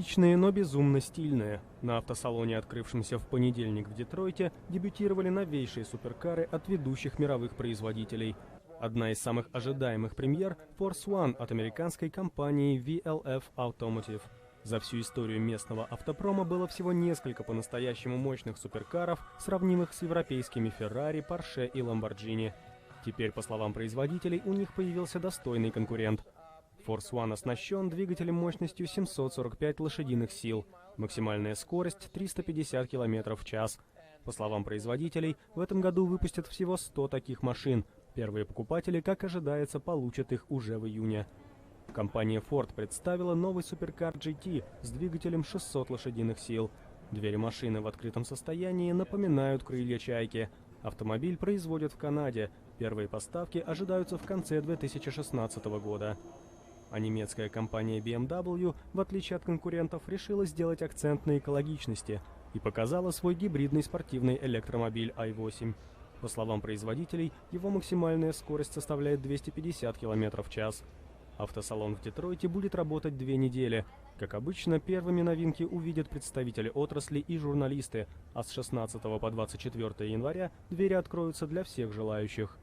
Личные, но безумно стильные. На автосалоне, открывшемся в понедельник в Детройте, дебютировали новейшие суперкары от ведущих мировых производителей. Одна из самых ожидаемых премьер – Force One от американской компании VLF Automotive. За всю историю местного автопрома было всего несколько по-настоящему мощных суперкаров, сравнимых с европейскими Ferrari, Porsche и Lamborghini. Теперь, по словам производителей, у них появился достойный конкурент. Force One оснащен двигателем мощностью 745 лошадиных сил, максимальная скорость 350 км в час. По словам производителей, в этом году выпустят всего 100 таких машин. Первые покупатели, как ожидается, получат их уже в июне. Компания Ford представила новый суперкар GT с двигателем 600 лошадиных сил. Двери машины в открытом состоянии напоминают крылья чайки. Автомобиль производят в Канаде. Первые поставки ожидаются в конце 2016 года. А немецкая компания BMW, в отличие от конкурентов, решила сделать акцент на экологичности и показала свой гибридный спортивный электромобиль i8. По словам производителей, его максимальная скорость составляет 250 км в час. Автосалон в Детройте будет работать 2 недели. Как обычно, первыми новинки увидят представители отрасли и журналисты, а с 16 по 24 января двери откроются для всех желающих.